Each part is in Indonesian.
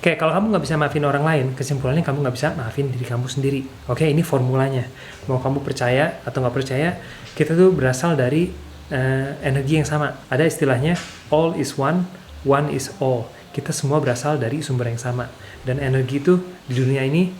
Oke, kalau kamu nggak bisa maafin orang lain, kesimpulannya kamu nggak bisa maafin diri kamu sendiri. Oke, ini formulanya. Mau kamu percaya atau nggak percaya, kita tuh berasal dari energi yang sama. Ada istilahnya all is one, one is all. Kita semua berasal dari sumber yang sama. Dan energi itu di dunia ini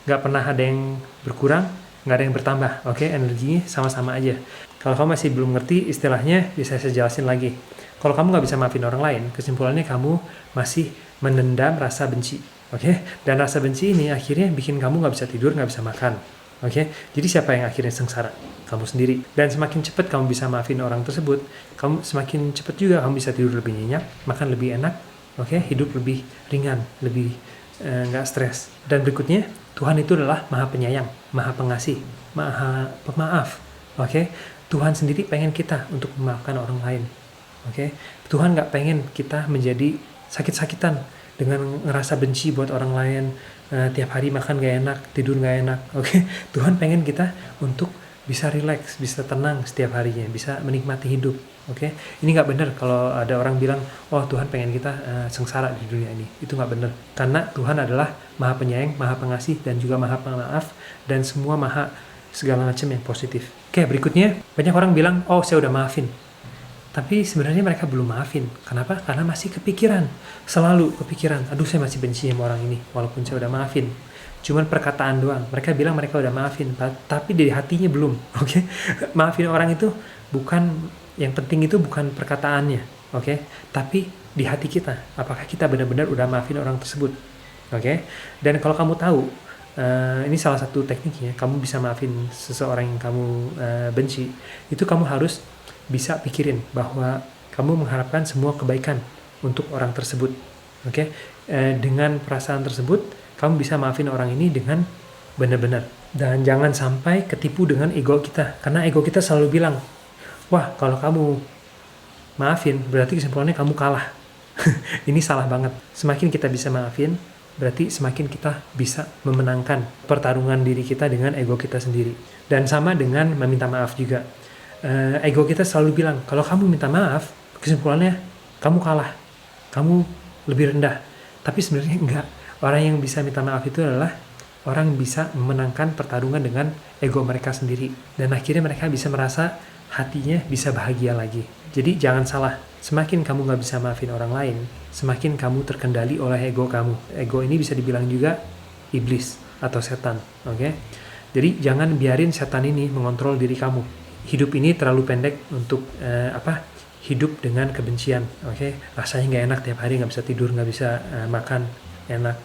nggak pernah ada yang berkurang, nggak ada yang bertambah. Oke, energinya sama-sama aja. Kalau kamu masih belum ngerti istilahnya, bisa saya jelasin lagi. Kalau kamu nggak bisa maafin orang lain, kesimpulannya kamu masih menendam rasa benci. Oke, dan rasa benci ini akhirnya bikin kamu nggak bisa tidur, nggak bisa makan. Oke, jadi siapa yang akhirnya sengsara? Kamu sendiri. Dan semakin cepat kamu bisa maafin orang tersebut, kamu semakin cepat juga kamu bisa tidur lebih nyenyak, makan lebih enak, oke, hidup lebih ringan, lebih nggak stres. Dan berikutnya, Tuhan itu adalah Maha Penyayang, Maha Pengasih, Maha Pemaaf. Oke, Tuhan sendiri pengen kita untuk memaafkan orang lain. Oke, Tuhan nggak pengen kita menjadi sakit-sakitan dengan ngerasa benci buat orang lain, tiap hari makan gak enak, tidur gak enak. Oke, Tuhan pengen kita untuk bisa relax, bisa tenang setiap harinya, bisa menikmati hidup. Oke, ini nggak benar kalau ada orang bilang, oh Tuhan pengen kita sengsara di dunia ini. Itu nggak benar, karena Tuhan adalah Maha Penyayang, Maha Pengasih, dan juga Maha Pemaaf, dan semua maha segala macam yang positif. Oke, berikutnya banyak orang bilang, oh saya udah maafin. Tapi sebenarnya mereka belum maafin. Kenapa? Karena masih kepikiran. Selalu kepikiran, aduh saya masih benci sama orang ini, walaupun saya udah maafin. Cuman perkataan doang. Mereka bilang mereka udah maafin, tapi di hatinya belum. Oke? Maafin orang itu bukan, yang penting itu bukan perkataannya. Oke? Tapi di hati kita. Apakah kita benar-benar udah maafin orang tersebut? Oke? Dan kalau kamu tahu, ini salah satu tekniknya, kamu bisa maafin seseorang yang kamu benci, itu kamu harus bisa pikirin bahwa kamu mengharapkan semua kebaikan untuk orang tersebut. Oke? Dengan perasaan tersebut, kamu bisa maafin orang ini dengan benar-benar. Dan jangan sampai ketipu dengan ego kita. Karena ego kita selalu bilang, wah kalau kamu maafin, berarti kesimpulannya kamu kalah. Ini salah banget. Semakin kita bisa maafin, berarti semakin kita bisa memenangkan pertarungan diri kita dengan ego kita sendiri. Dan sama dengan meminta maaf juga. Ego kita selalu bilang, kalau kamu minta maaf, kesimpulannya kamu kalah, kamu lebih rendah. Tapi sebenarnya enggak. Orang yang bisa minta maaf itu adalah orang yang bisa memenangkan pertarungan dengan ego mereka sendiri. Dan akhirnya mereka bisa merasa hatinya bisa bahagia lagi. Jadi jangan salah, semakin kamu nggak bisa maafin orang lain, semakin kamu terkendali oleh ego kamu. Ego ini bisa dibilang juga iblis atau setan. Oke? Jadi jangan biarin setan ini mengontrol diri kamu. Hidup ini terlalu pendek untuk hidup dengan kebencian. Oke? Rasanya nggak enak tiap hari, nggak bisa tidur, nggak bisa makan enak.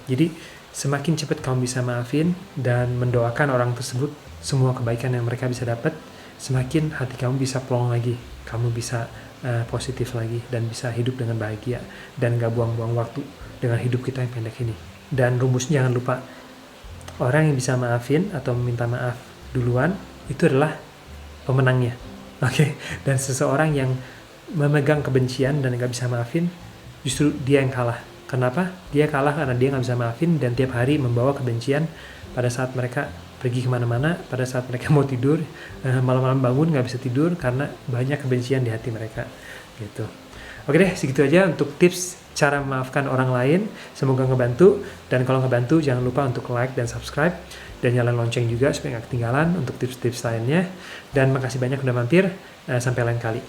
Jadi semakin cepat kamu bisa maafin dan mendoakan orang tersebut semua kebaikan yang mereka bisa dapat, semakin hati kamu bisa plong lagi, kamu bisa positif lagi dan bisa hidup dengan bahagia dan nggak buang-buang waktu dengan hidup kita yang pendek ini. Dan rumusnya jangan lupa, orang yang bisa maafin atau meminta maaf duluan itu adalah pemenangnya. Oke? Dan seseorang yang memegang kebencian dan nggak bisa maafin, justru dia yang kalah. Kenapa? Dia kalah karena dia nggak bisa maafin dan tiap hari membawa kebencian pada saat mereka pergi kemana-mana, pada saat mereka mau tidur, malam-malam bangun nggak bisa tidur karena banyak kebencian di hati mereka. Gitu. Oke deh, segitu aja untuk tips cara memaafkan orang lain. Semoga ngebantu, dan kalau ngebantu jangan lupa untuk like dan subscribe dan nyalain lonceng juga supaya nggak ketinggalan untuk tips-tips lainnya. Dan makasih banyak udah mampir, sampai lain kali.